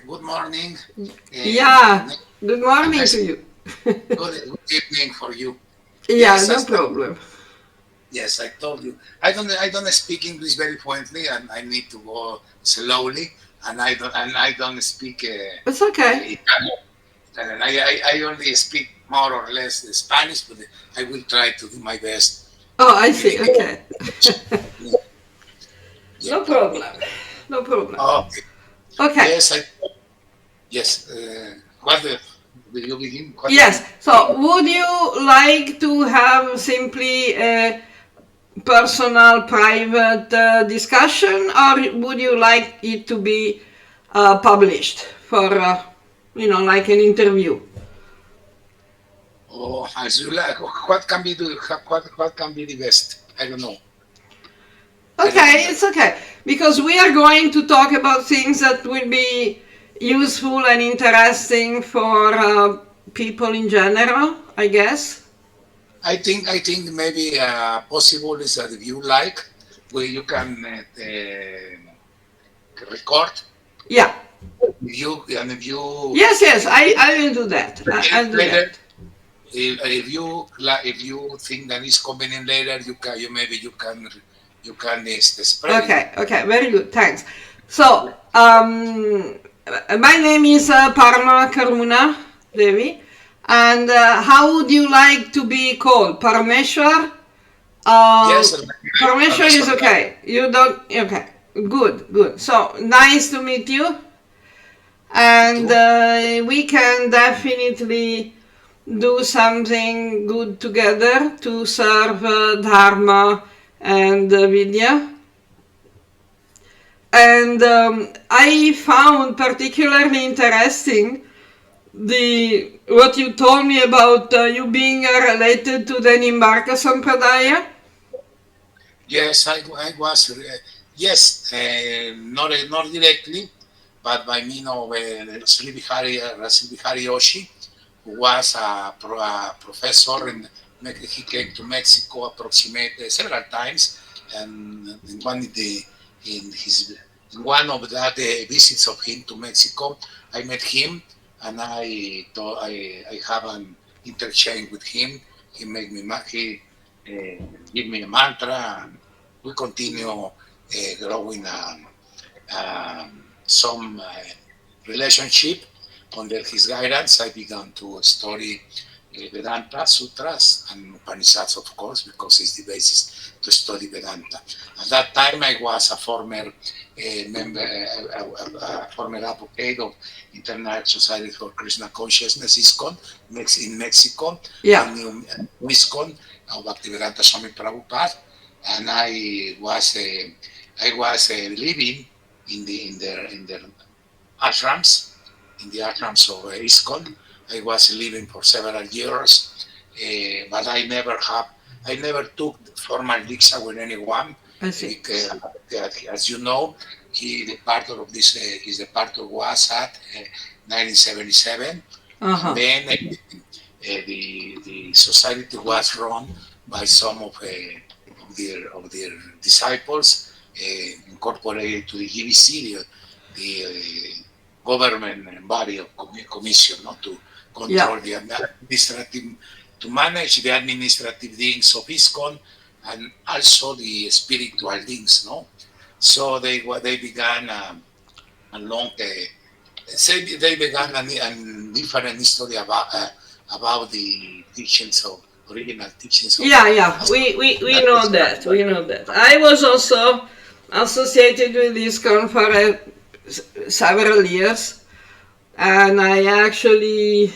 good morning. Yeah, good morning Nice, to you. good evening for you. Yeah, Yes, no problem. yes, I told you. I don't speak English very fluently, and I need to go slowly. And I don't speak It's okay. Italian. And I only speak more or less Spanish, but I will try to do my best Oh, I in see. Okay. English. Yeah. No problem. No problem. Okay. Okay. Yes, yes. What will you begin? What do Yes. you So, would you like to have simply a personal, private discussion, or would you like it to be published for, like an interview? Oh, as you like, what can be what can be the best? I don't know. I don't Okay, understand. it's okay. Because we are going to talk about things that will be useful and interesting for people in general, I guess. I think maybe possible is that if you like, where you can record. Yeah. If you Yes, yes, I will do that. I'll do later, that. if you think that is convenient later, you maybe you can spread it. Okay, okay, very good, thanks. So, my name is Parama Karuna, Devi. And how would you like to be called? Parameshwar? Uh, Yes, Parameshwar is Parameswara. okay. You don't. Okay. Good. Good. So nice to meet you, Me and too. we can definitely do something good together to serve Dharma and Vidya. And I found particularly interesting the what you told me about you being related to the Nimbarka sampradaya. Yes, I was. Yes, not directly, but by means of Sri Bihari Yoshi, who was a professor, and he came to Mexico approximately several times, and in his in one of that visits of him to Mexico, I met him, and I have an interchange with him. He made me he give me a mantra, and we continue growing some relationship. Under his guidance, I began to study Vedanta Sutras and Upanishads, of course, because it's the basis to study Vedanta. At that time, I was a former member, a former advocate of International Society for Krishna Consciousness, ISKCON, in Mexico. I Yeah. knew ISKCON of Bhaktivedanta Swami Prabhupada, and I was living in their ashrams, in the ashrams of ISKCON. I was living for several years, but I never took formal diksha with anyone I see. because, as you know, the part of this, his departure was at 1977, and Uh-huh. then the society was run by some of their disciples, incorporated to the GBC, the government body of commission, not to Yeah. control the administrative, to manage the administrative things of ISKCON and also the spiritual things, no. So they began a long say they began a different story about the teachings of original teachings of Yeah, yeah. We know that. We know that. I was also associated with this con for several years, and I actually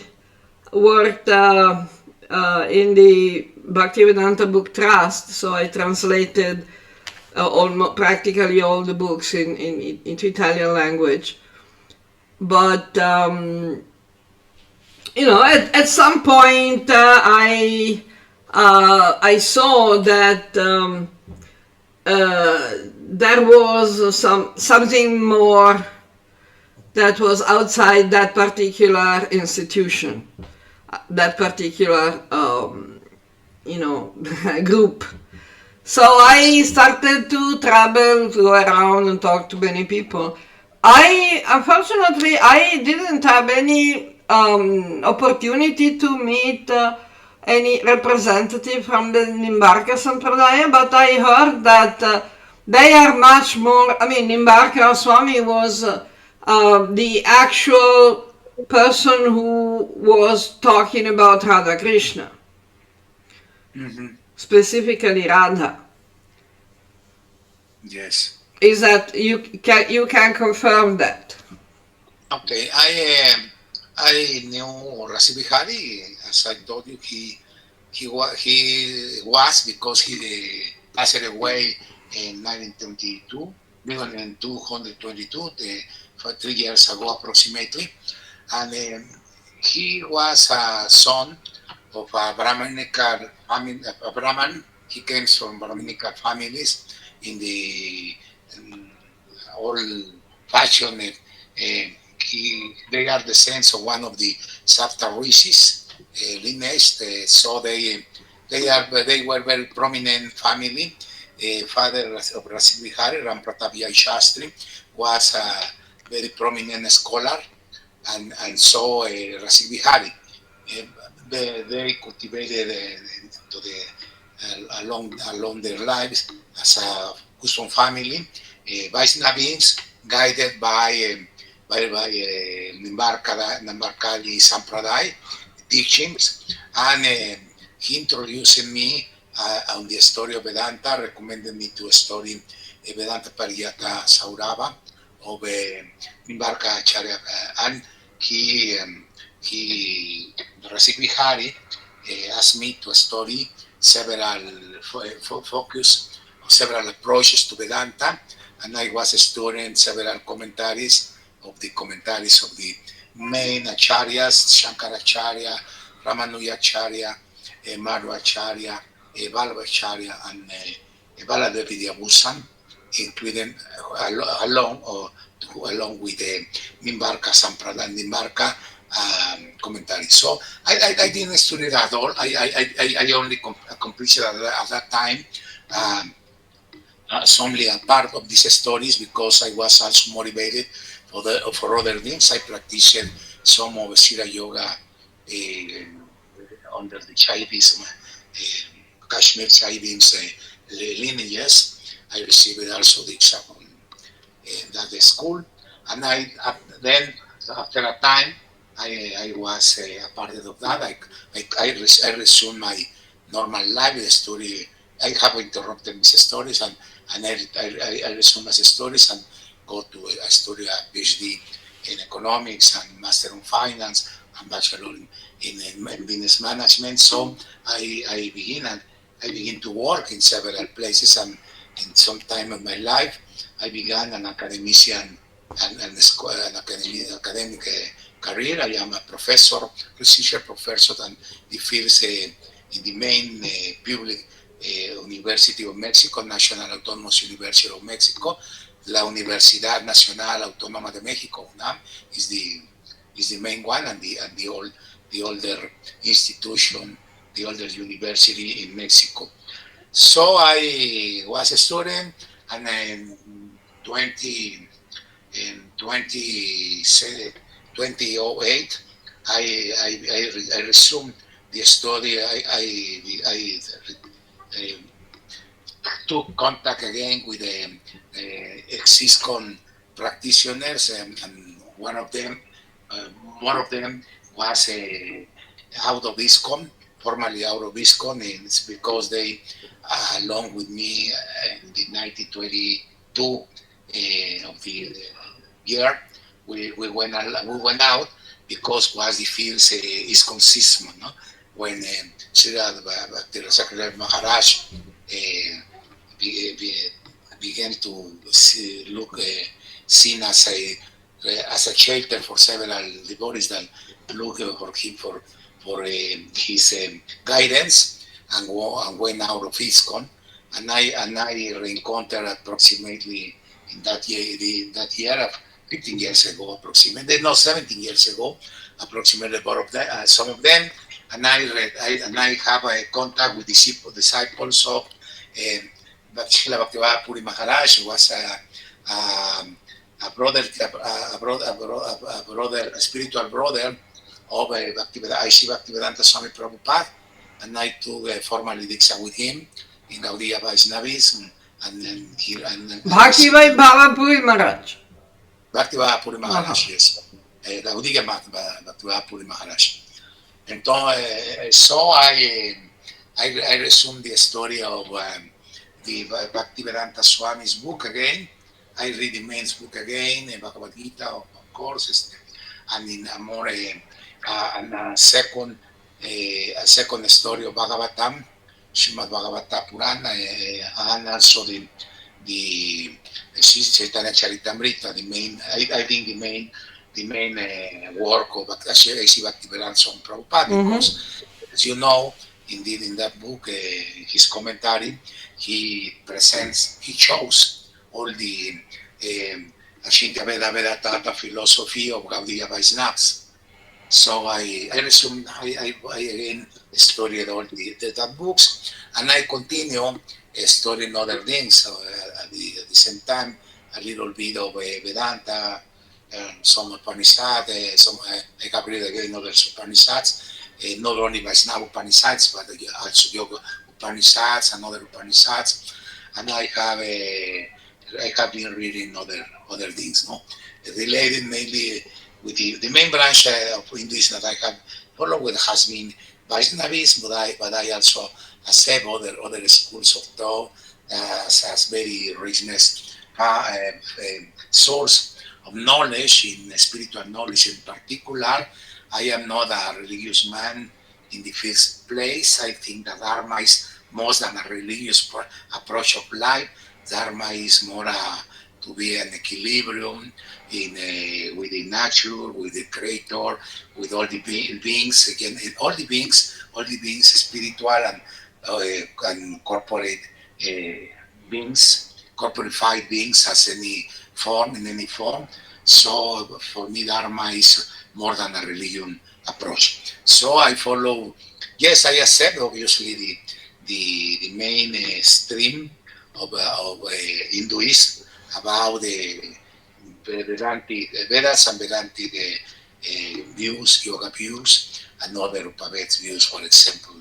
worked in the Bhaktivedanta Book Trust, so I translated practically all the books into Italian language. But at some point I saw that there was something more that was outside that particular institution, that particular group. So I yes. started to travel, to go around and talk to many people. I unfortunately I didn't have any opportunity to meet any representative from the Nimbarka Sampradaya, but I heard that they are much more. I mean, Nimbarka Swami was the actual person who was talking about Radha Krishna, Hmm. specifically Radha. Yes. Is that you can confirm that? Okay. I knew Rasi Bihari, as I told you, he was because he passed away in 1922, 1922, for 3 years ago approximately, and he was a son of a Brahminical family, a Brahman. He came from Brahminical families in the um, old-fashioned. They are the sons of one of the Sapta rishis lineage. So they were very prominent family. Father of Rasid Vihari, Ram Pratap Yai Shastri, was a very prominent scholar, and so Rasid Vihari. Uh, they cultivated to along their lives as a custom family, Vaishnavins guided by Nimbarkali Sampradaya teachings, and he introduced me on the story of Vedanta, recommended me to study Vedanta Pariyata Saurabha of Nimbarka Acharya, and he he Rasik Vihari asked me to study several focus, several approaches to Vedanta, and I was studying several commentaries of the main acharyas, Shankaracharya, Ramanujacharya, Madhvacharya, Vallabha and Baladevi Bhusan, including along with the Nimbarka Sampradaya, Nimbarka commentary. So I didn't study it at all. I only completed at that time um, only a part of these stories because I was also motivated for other things. I practiced some of Sira Yoga under the Shaivism, Kashmir Shaivism lineages. I received also the exam in that school, and then after a time I was a part of that. I resumed my normal life story. I have interrupted my stories, and I resume my stories and go to study a PhD in economics and master in finance and bachelor in business management. So I begin to work in several places, and in some time of my life I began an academician an academic career. I am a professor, research professor, and the fields in the main public University of Mexico, National Autonomous University of Mexico, la Universidad Nacional Autónoma de México, UNAM, is the main one, and the older institution, the older university in Mexico. So I was a student, and in 20 in 2008, I resumed the study. I took contact again with the ex-ISKCON practitioners, and uh, one of them was out of ISKCON, formerly out of ISKCON, and it's because they, along with me in the 1922 of the year, we went out because was the fields is consistent, no? When Srila Secretary Maharaj be, be, began to look seen as a shelter for several devotees that look for him for his guidance, and went out of ISKCON, and I reencountered approximately in that year of 15 years ago approximately, no, 17 years ago approximately, some of them, and I have a contact with disciples of um, Bhakti Bhaktivinoda Puri Maharaj, who was a, a spiritual brother of I see Bhaktivedanta Swami Prabhupada, and I took formally Diksha with him in Gaudiya Vaishnavism, and then here and I see Bhakti Bhavapuri Maharaj. Bhaktivinoda Puri Aha. Maharaj, yes, Gaudiya Bhaktivinoda Puri Maharaj. Entonces, so I resumed the story of the Bhaktivedanta Swami's book again. I read the man's book again, Bhagavad Gita, of course, and in a more and a second story of Bhagavatam, Srimad Bhagavata Purana, and also the Chaitanya Charitamrita, the main, I think the main work of A.C. Bhaktivedanta Swami Prabhupada, Mm-hmm. because as you know, indeed in that book, his commentary, he shows all the Ashintya Veda Vedanta philosophy of Gaudiya Vaishnavas. So I resumed, I again studied all that books, and I continue studying other things. So at the same time, a little bit of Vedanta, some Upanishad, I have read again other Upanishads, not only Vaishnava Upanishads, but also Yoga Upanishads and other Upanishads, and I have been reading other things, no, related mainly with the main branch of Hinduism that I have followed has been Vaishnavism, but I also accept other schools of thought as very richness source of knowledge in spiritual knowledge in particular. I am not a religious man in the first place. I think that Dharma is more than a religious approach of life. Dharma is more to be an equilibrium with the nature, with the creator, with all the beings. Again, all the beings, spiritual and corporate beings, corporified beings as any form in any form. So for me, Dharma is more than a religion approach. So I follow. Yes, I accept obviously the main stream of Hinduism about the Vedantic Vedas and Vedantic views, yoga views, and other Upavets views, for example,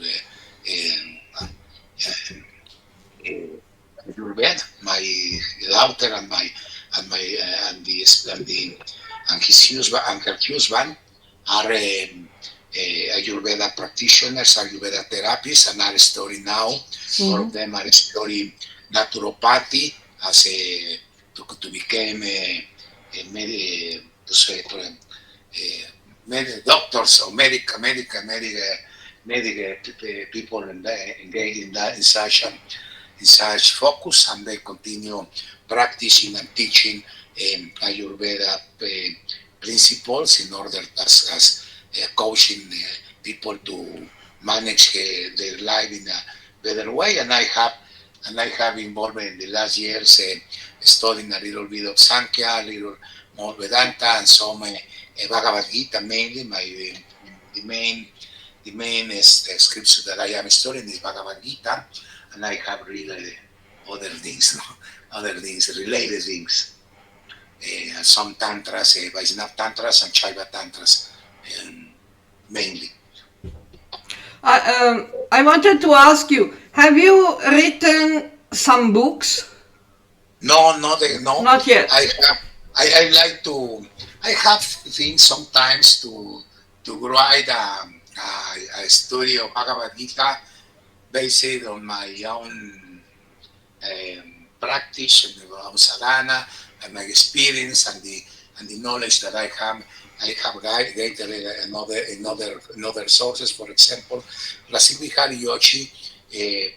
Ayurveda. My daughter and his husband and her husband are Ayurveda practitioners, Ayurveda therapists, and are studying now. All of Mm-hmm. them are studying naturopathy as to become to say, doctors or people engaged in that in such focus, and they continue practicing and teaching Ayurveda principles in order as coaching people to manage their life in a better way. And I have involved in the last years studying a little bit of Sankhya, a little more Vedanta, and some Bhagavad Gita mainly. The main the main scripture that I am studying is Bhagavad Gita, and I have read other things, no? Other things, related things, some tantras, Vaishnava tantras and Shaiva tantras, mainly. I wanted to ask you, have you written some books? No, no. Not I yet. have, I like to. I have things sometimes to write a story of Bhagavad Gita based on my own practice and our sadhana and my experience and the knowledge that I have. I have gathered in other sources. For example, Rasil Vihari Yoshi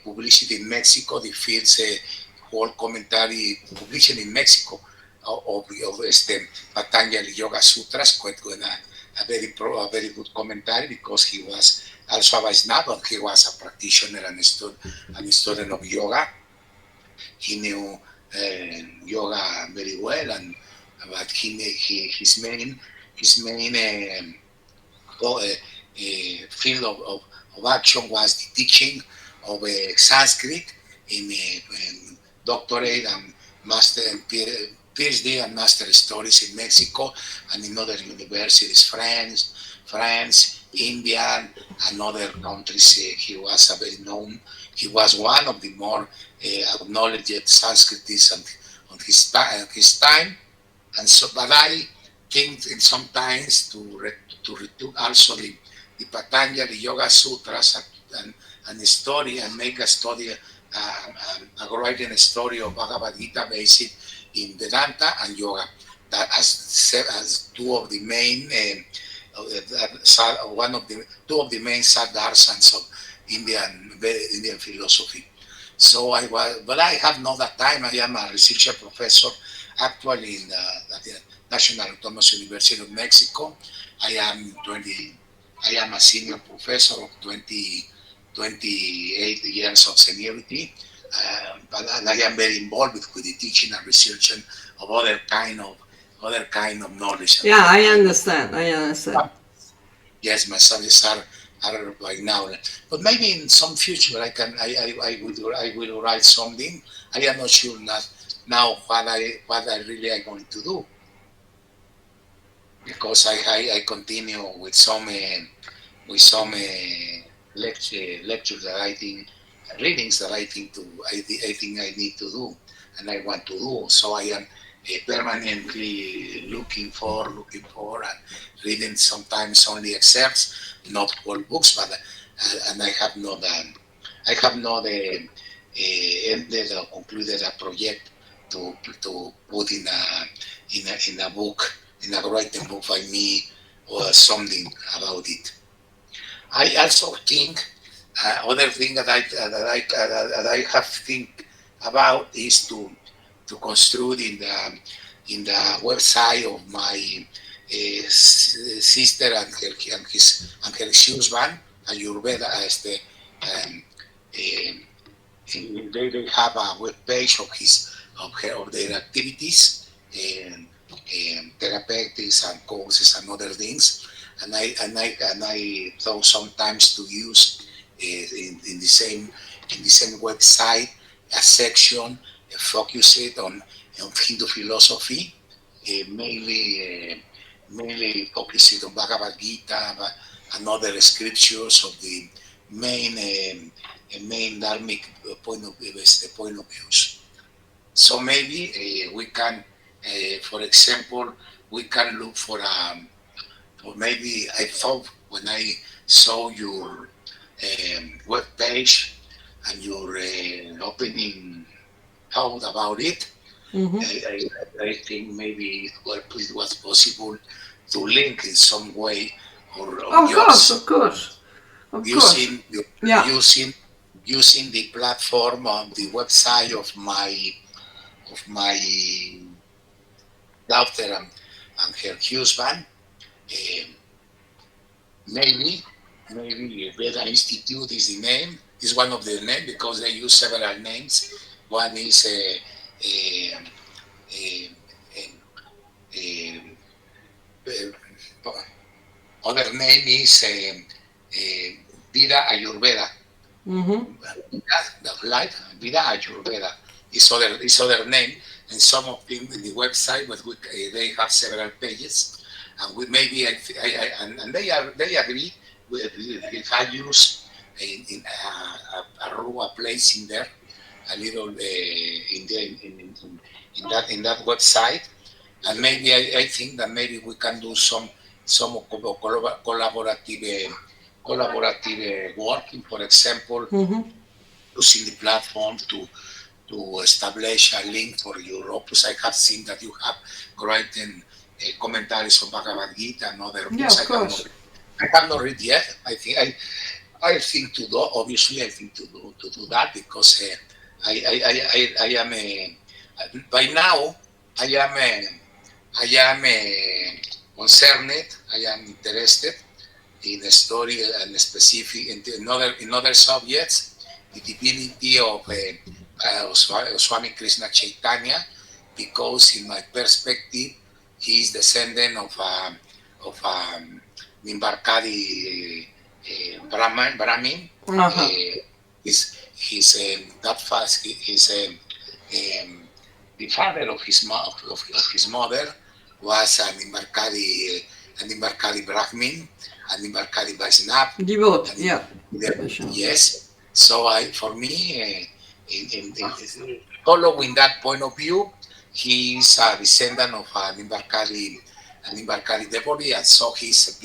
published in Mexico the fields whole commentary published in Mexico of Patanjali Yoga Sutras, quite good, a very good commentary because he was also a Vaishnava, he was a practitioner and student of yoga. He knew yoga very well, and but his main field of action was the teaching of Sanskrit in doctorate and master PhD and master studies in Mexico and in other universities, France, India, and other countries. He was a very known. He was one of the more acknowledged Sanskritists on his time. And so, but I think sometimes to also the Patanjali Yoga Sutras and story and make a story, writing a story of Bhagavad Gita based in Vedanta and Yoga, that as two of the main, one of the two of the main sadharsans of Indian philosophy. So I was, but I have not that time. I am a researcher professor actually in the National Autonomous University of Mexico. I am 20. I am a senior professor of 28 years of seniority, but and I am very involved with the teaching and research of other kind of knowledge and Yeah, other I kind of. understand. I understand. Yes, my studies are right now, but maybe in some future I will write something. I am not sure not now what I really am going to do, because I continue with some lectures that I think, readings that I think I need to do and I want to do. So I am permanently looking for and reading sometimes only excerpts, not whole books, but and I have not ended or concluded a project to put in a book, in a written book by me, or something about it. I also think other thing that I have think about is to construct in the website of my sister and her husband Ayurveda as the um, um, they have a web page of of their activities and, therapeutics and courses and other things, and I thought sometimes to use in the same website a section focused on Hindu philosophy, mainly focused on Bhagavad Gita and other scriptures of the main main dharmic point of views. So maybe we can, for example, we can look for or maybe I thought when I saw your web page and your opening thought about it, Hmm. I think maybe it was possible to link in some way or Of course, of just course, of course. using Yeah. using using the platform on the website of my daughter and her husband. Um, maybe Veda Institute is the name. Is one of the names because they use several names. One is a, a, other name is Vida Ayurveda. Hmm. Life Vida Ayurveda is other name, and some of them in the website, but they have several pages, and we maybe and they agree with if I use in a place in there, a little in that website, and maybe I think that maybe we can do some collaborative working, for example, Hmm. using the platform to establish a link for your opus. I have seen that you have written commentaries on Bhagavad Gita and other Yeah, books. of course. I have not read yet. I think to do, obviously I think to do that because I am by now I am concerned. I am interested in a story and specific in other subjects, the divinity of Swami Krishna Chaitanya, because in my perspective, he is descendant of Nimbarkadi Brahmin. Uh-huh. His that fast his the father of of his mother was an Nimbarkari Brahmin, an Nimbarkari Vaishnava, Devote, and yeah. yes. So for me, following that point of view, he is a descendant of an Nimbarkari devotee, and so he's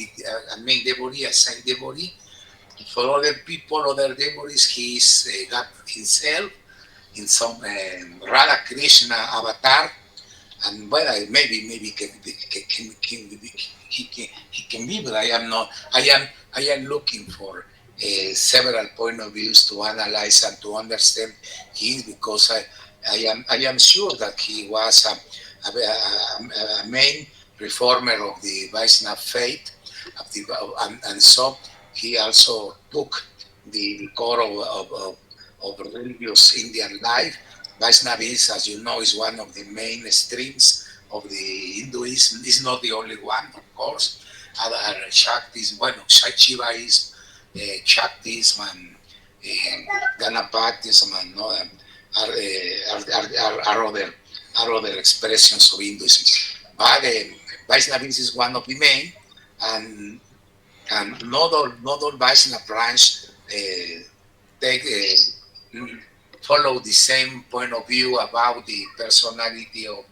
a main devotee, a saint devotee. For other people, other devotees, he's got himself in some Radha Krishna avatar, and well, maybe he can be, but I am not. I am looking for several point of views to analyze and to understand him, because I am sure that he was a main reformer of the Vaishnava faith, of the, and so he also took the core of religious Indian life. Vaishnavism, as you know, is one of the main streams of the Hinduism. It's not the only one, of course. Other Shaktis, bueno, Shivaism, Shaktism, and Ganapatism, and are other expressions of Hinduism. But Vaishnavism is one of the main, and not all Vaishnava branch take follow the same point of view about the personality of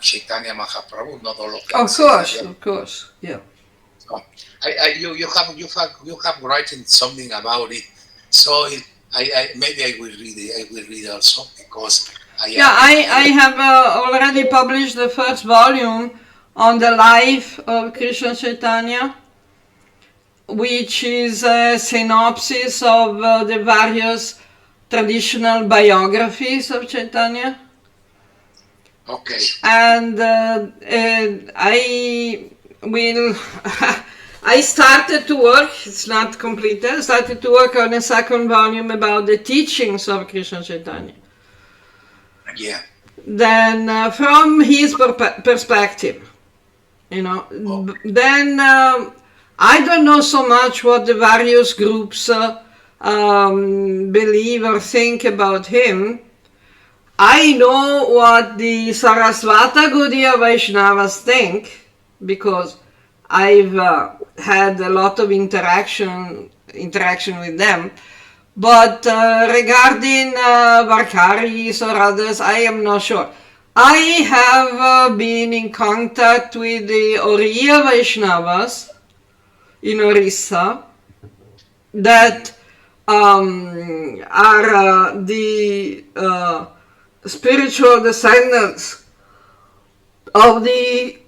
Chaitanya Mahaprabhu. Not all of them say that. Of course, yeah. So, you have written something about it. So maybe I will read it. I will read also, because Yeah, I have already published the first volume on the life of Krishna Chaitanya, which is a synopsis of the various traditional biographies of Chaitanya. Okay. And I will. I started to work, it's not completed, I started to work on a second volume about the teachings of Krishna Chaitanya. Yeah. Then from his perspective, then I don't know so much what the various groups believe or think about him. I know what the Sarasvata Gaudiya Vaishnavas think, because I've had a lot of interaction with them. But regarding Varkaris or others, I am not sure. I have been in contact with the Oriya Vaishnavas in Orissa that are the spiritual descendants of the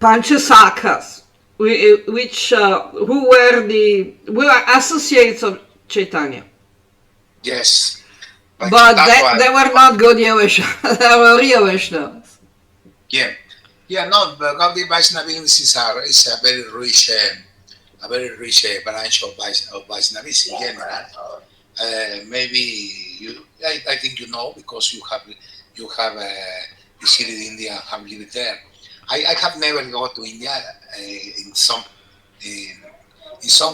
Panchasakhas, which who were associates of Chaitanya. Yes. But they were not Gaudiya Vaishnavas, they were Oriya Vaishnavas. Yeah. Yeah, no, Gaudiya Vaishnavism is a very rich branch of Vaishnavism in general. Maybe I think you know, because you have visited India and have lived there. I have never gone to India. In some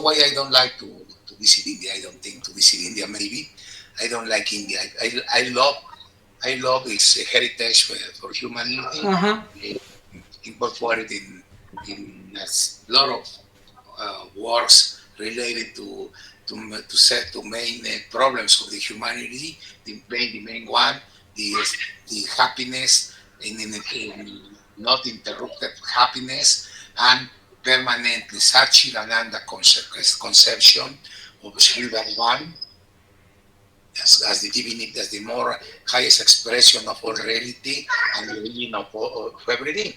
way, I don't like to visit India. I don't think to visit India. Maybe I don't like India. I love its heritage for humanity, incorporated in a lot of works related to main problems of the humanity. The main one, the happiness, in not interrupted happiness, and permanently Satchidananda conception of Sri Bhagavan as the divinity, as the more highest expression of all reality and the origin of everything.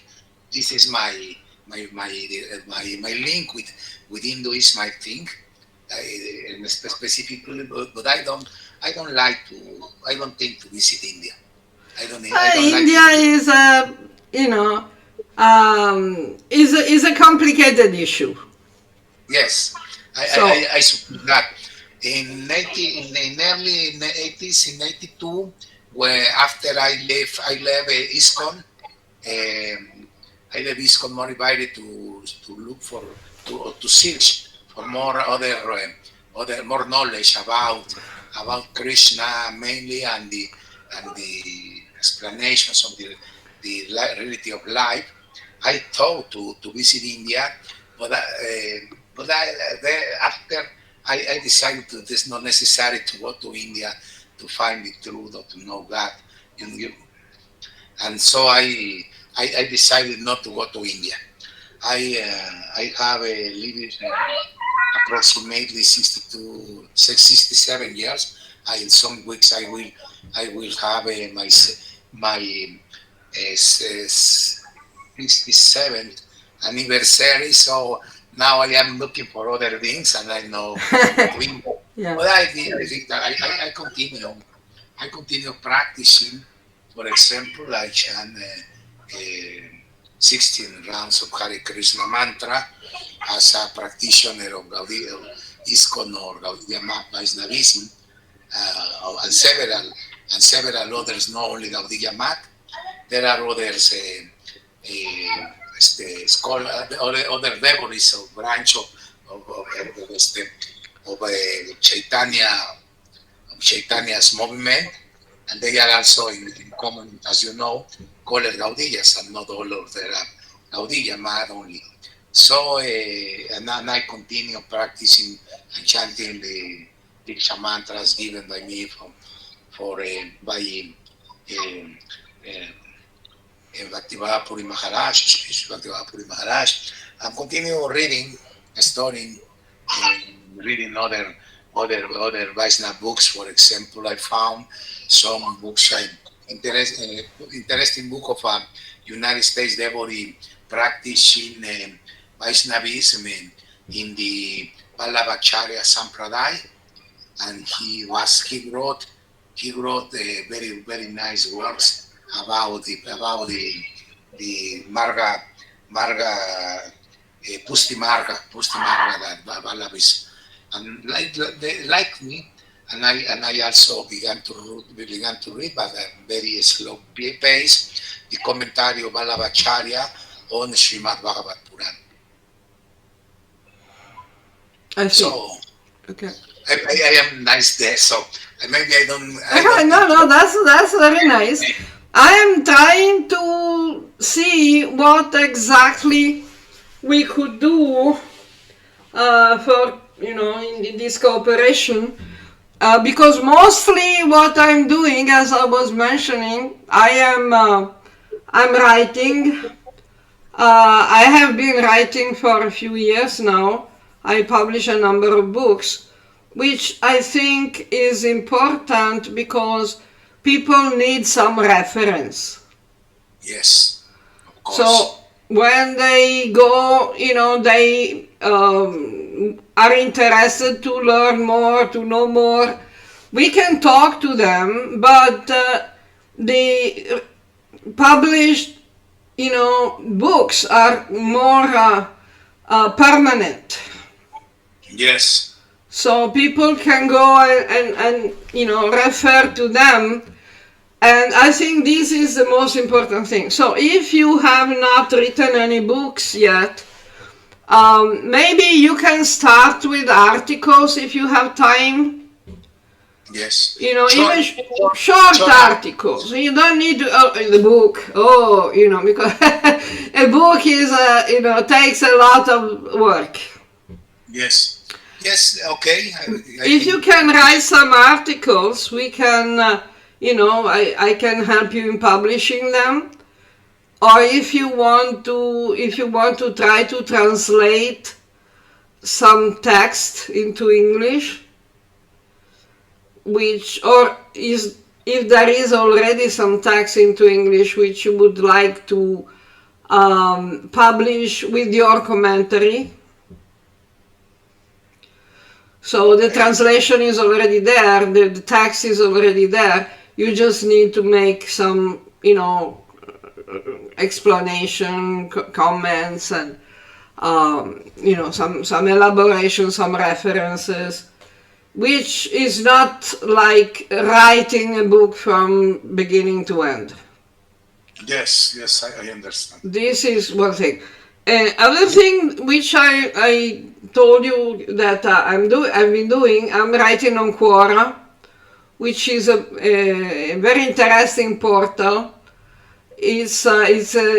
This is my link with Hinduism, I think, specifically, but I don't think to visit India. India is is a complicated issue. Yes, I suppose that. In early 80s, in 82, where after I left ISKCON, I left ISKCON motivated to look for to search for more more knowledge about Krishna mainly, and the explanations of the reality of life. I thought to visit India, but after I decided that it's not necessary to go to India to find the truth or to know God. You, and so I decided not to go to India. I have lived approximately 67 years. In some weeks I will have my 67th anniversary. So now I am looking for other things, and I know doing. Yeah. But I think that I continue practicing. For example, I chant 16 rounds of Hare Krishna mantra as a practitioner of Gaudiya ISKCON or Gaudiya Vaishnavism, and several others, not only Gaudiya Mat. There are others, other devotees of branch of Chaitanya's movement, and they are also in common, as you know, called Gaudiyas, and not all of them are Gaudiya Mat only. So, and I continue practicing and chanting the Diksha mantras given by me by Bhaktivinoda Puri Maharaj, Bhaktivinoda Puri Maharaj. I'm continue reading, studying, reading other Vaishnava books. For example, I found some books, interesting book of a United States devotee practicing Vaishnavism in the Vallabha sampradaya, and he wrote very very nice works about the Marga Pusti Marga that Vallabha is, and they liked me, and I also began to read, but at very slow pace, the commentary of Vallabhacharya on Srimad Bhagavat Puran. I see. So Okay. I am nice there. So maybe I don't. No, that's very nice. I am trying to see what exactly we could do for in this cooperation, because mostly what I'm doing, as I was mentioning, I'm writing. I have been writing for a few years now. I publish a number of books, which I think is important because people need some reference. Yes, of course. So when they go, they are interested to learn more, to know more, we can talk to them, but the published, books are more permanent. Yes. So people can go and refer to them. And I think this is the most important thing. So if you have not written any books yet, maybe you can start with articles if you have time. Yes. Even short articles. You don't need to the book. Because a book is takes a lot of work. Yes. Yes. Okay. If you can write some articles, we can. I can help you in publishing them. Or if you want to try to translate some text into English, if there is already some text into English which you would like to publish with your commentary. So the translation is already there, the text is already there. You just need to make some, explanation, comments, and some elaboration, some references, which is not like writing a book from beginning to end. Yes, I understand. This is one thing. Other thing which I told you that I've been doing, I'm writing on Quora, which is a very interesting portal. It's an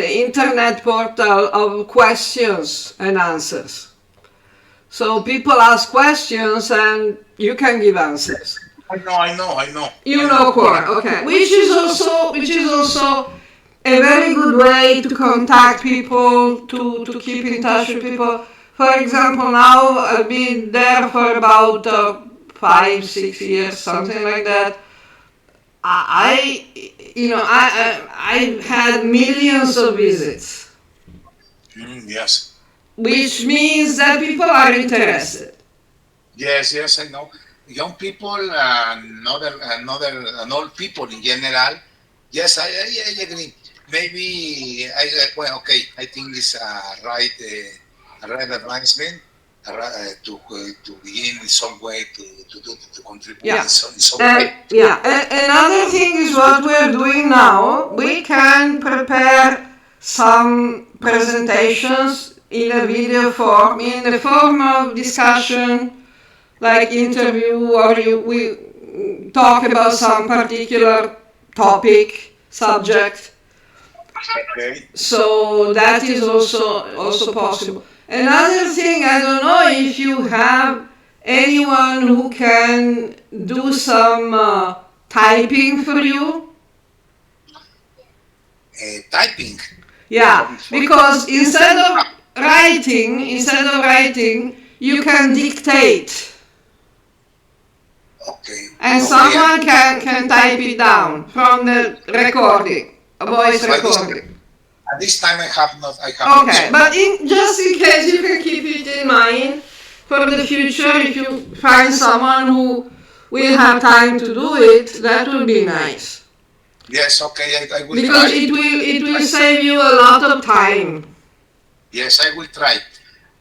internet portal of questions and answers. So people ask questions and you can give answers. You know Quora, okay. Which is also a very good way to contact people, to keep in touch with people. For example, now I've been there for about 5, 6 years, something like that. I've had millions of visits, Yes. which means that people are interested. Yes, I know. Young people and old people in general. Yes, I agree. Maybe well, okay. I think it's a right advancement to begin in some way to contribute Yeah. in some way. Another thing is what we're doing now. We can prepare some presentations in a video form, in the form of discussion, like interview, or we talk about some particular topic, subject. Okay. So that is also possible. Another thing, I don't know if you have anyone who can do some typing for you. Typing. Yeah, because instead of writing, you can dictate, Okay. and Okay. someone can type it down from the recording, a voice recording. At this time, I have not. I have Okay, not. but just in case, you can keep it in mind for the future. If you find someone who will have time to do it, that would be nice. Yes. Okay. I will Because try. it will save you a lot of time. Yes, I will try.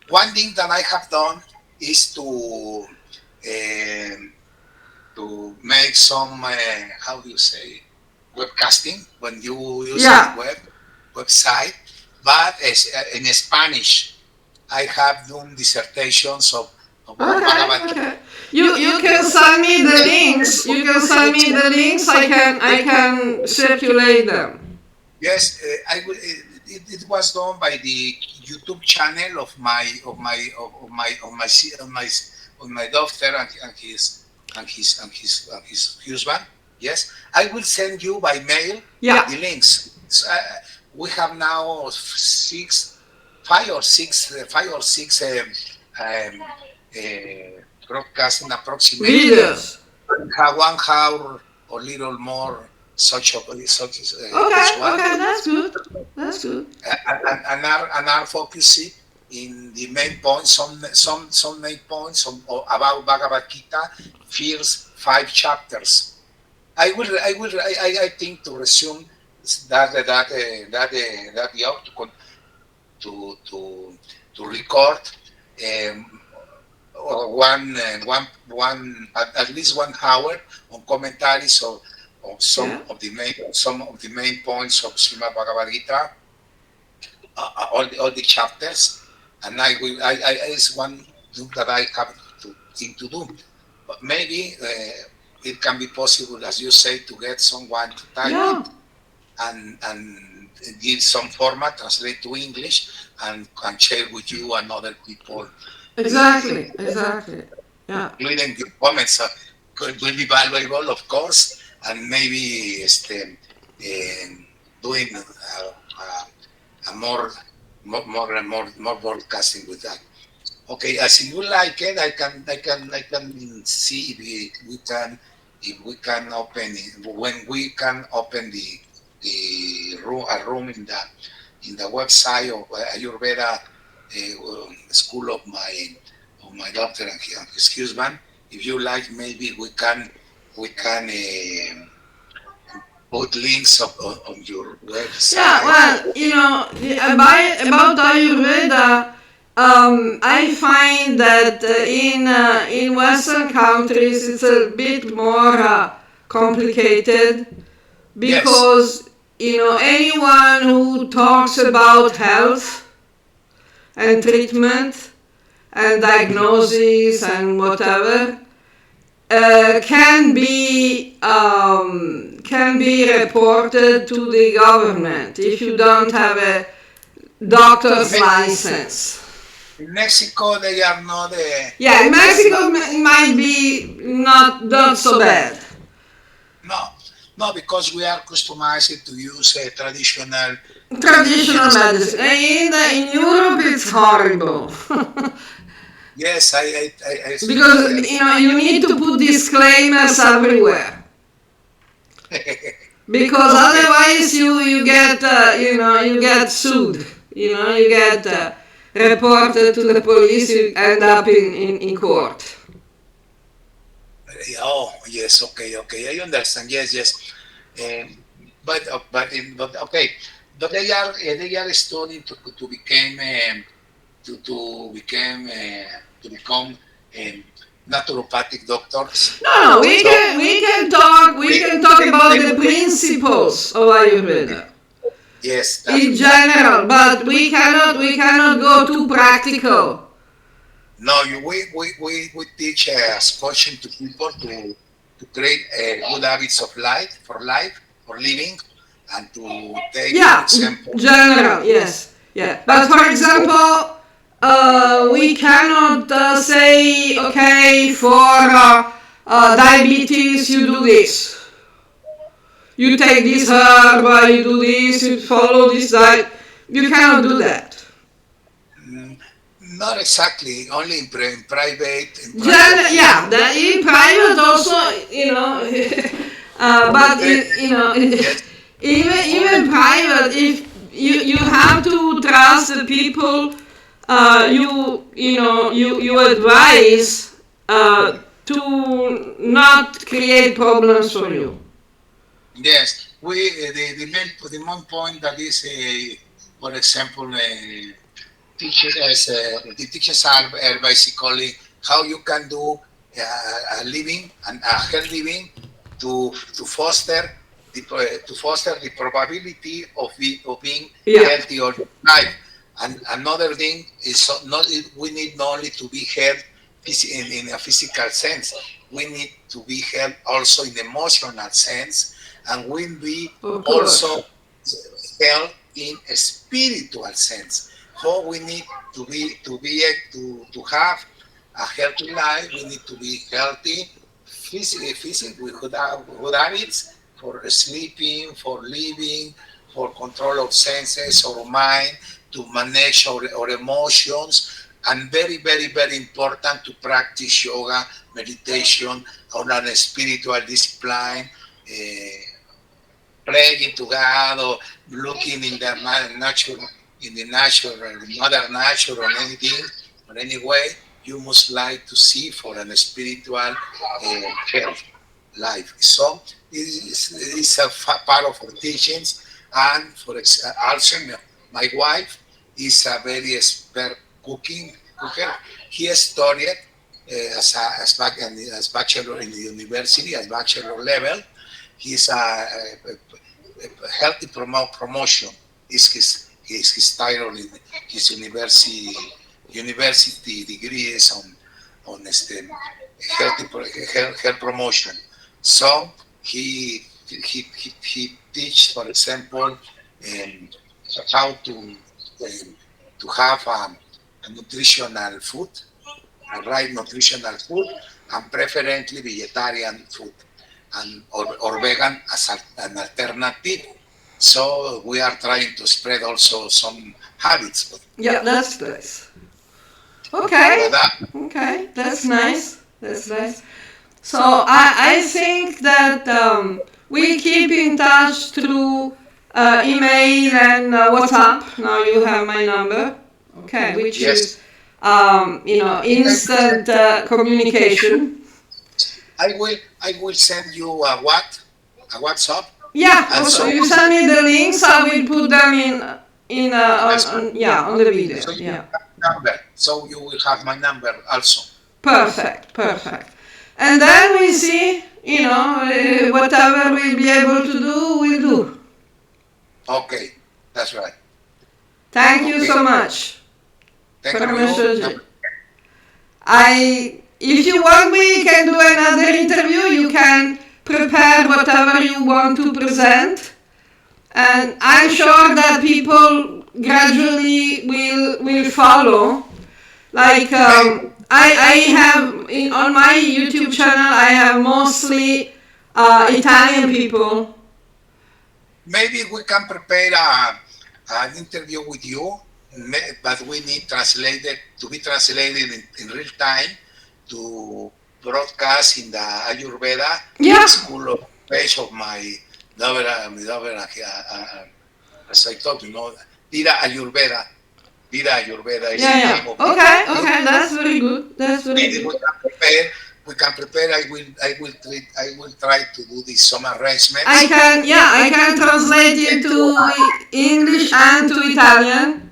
One thing that I have done is um, to make some how do you say webcasting when you use Yeah. a website, but in Spanish. I have done dissertations of Bhagavad Gita. Okay. You can send me the links. You can send me the links. I can circulate them. Yes, I will. It was done by the YouTube channel of my daughter and his husband. Yes, I will send you by mail Yeah. the links. We have now 5 or 6 um, broadcasting approximately. Videos. Have 1 hour or little more such this Okay. one. Okay. That's good. That's good. And are focusing in the main points, some main points about Bhagavad Gita, first 5 chapters. I think to resume that you have to record um, at least 1 hour on commentaries of Yeah. some of the main points of Srimad Bhagavad Gita, all the chapters, and I is one thing that I have to think to do. But maybe it can be possible, as you say, to get someone to type Yeah. it and give some format, translate to English, and share with you and other people, Exactly. Exactly. Yeah. including your comments. Will be valuable, of course, and maybe doing a more broadcasting with that. Okay, as you like it, I can see if we can open it, when we can open the room, a room in the website of Ayurveda school of my doctor and his husband. If you like, maybe we can put links on your Yeah, website. well, about Ayurveda, I find that in Western countries it's a bit more complicated Yes, because anyone who talks about health and treatment and diagnosis and whatever, can be reported to the government if you don't have a doctor's license. In Mexico, they are not. Yeah, in Mexico it might be not so bad. No, no, because we are customized to use Traditional traditions. medicine. In Europe, it's horrible. Yes, I speak Because here. you need to put disclaimers everywhere. Because Okay, otherwise you get you get sued. You get reported to the police. You end up in court. oh, yes, okay. I understand. Yes, yes. But okay, but they are studying to become to become um, naturopathic doctors. No, So we can talk about the principles of Ayurveda yes, that's in general, but we cannot go too practical. no. We teach as coaching to people to create good habits of life for living, and to take, for Yeah, example, general, yes, yeah. But for example, we cannot say, okay, for diabetes, you do this. You take this herb, you do this, you follow this diet. You cannot do that. mm, not exactly only in private Yeah, in private also, but Eh, yes, even private, if you have to trust the people you advise to not create problems for you. yes. We the main point that is, for example, the teachers are basically how you can do a living and a health living to foster the probability of being Yeah, healthy all your life. And another thing is, we need not only to be health in a physical sense, we need to be health also in emotional sense, and we be of also course. health in a spiritual sense. So we need to have a healthy life. We need to be healthy physically with good habits for sleeping, for living, for control of senses or mind, to manage our emotions, and very important to practice yoga, meditation, on a spiritual discipline, praying to God, or looking in the natural, mother nature, or anything, or any way you must like to see for an spiritual health life. So it's a part of our teachings, and also my wife is a very expert cooker. He studied as bachelor in the university, as bachelor level. He's a healthy promotion is his title in his university degrees on health promotion. So he teach, for example, um, how to have a nutritional food, a right nutritional food, and preferably vegetarian food, and or vegan as an alternative. So we are trying to spread also some habits. Yeah, that's nice. But Okay, okay, that's nice. That's nice. So I think that we keep in touch through email and WhatsApp. Now you have my number. Okay, which yes, is instant communication. I will send you a WhatsApp, Yeah, and also so you send me the links. I will put them in that's on the video. so you Yeah, have my number. So you will have my number also. perfect, perfect. And then we see, whatever we'll be able to do, we'll do. Okay, that's right. Thank you Okay, so much, thank you. Parameswara. I if you want, we can do another interview. You can prepare whatever you want to present, and I'm sure that people gradually will follow. Like I have on my YouTube channel, I have mostly Italian people. Maybe we can prepare an interview with you, but we need translated to be translated in real time to broadcast in the Ayurveda school of page of my daughter, as I told you, Vida Ayurveda. Vida Ayurveda is the name of Okay, that's very good. That's very maybe good. we can prepare. I will try to do this some arrangement. I can translate into English and to Italian.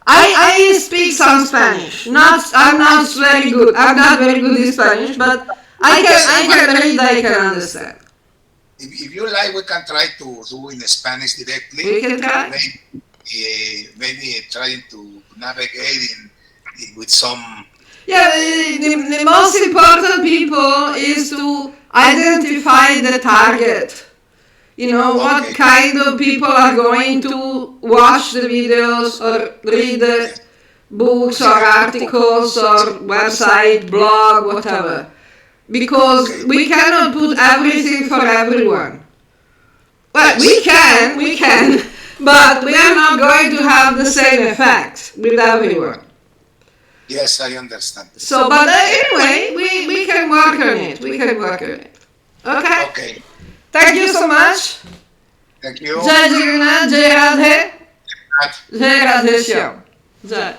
I speak some Spanish. I'm not very good. I'm not very good in Spanish, but I can read. I can understand. If you like, we can try to do in Spanish directly. We can try. Maybe trying to navigate with some. Yeah, the most important people is to identify the target. You know, what kind of people are going to watch the videos or read the books or articles or website, blog, whatever. Because we cannot put everything for everyone. Well, we can, but we are not going to have the same effect with everyone. Yes, I understand. So, but anyway, we can work on it. We can work on it. Okay? Okay. Thank you so much. Thank you. Jai Jagannath, Jai Radhe. Jai Radhe Shyam. Jai.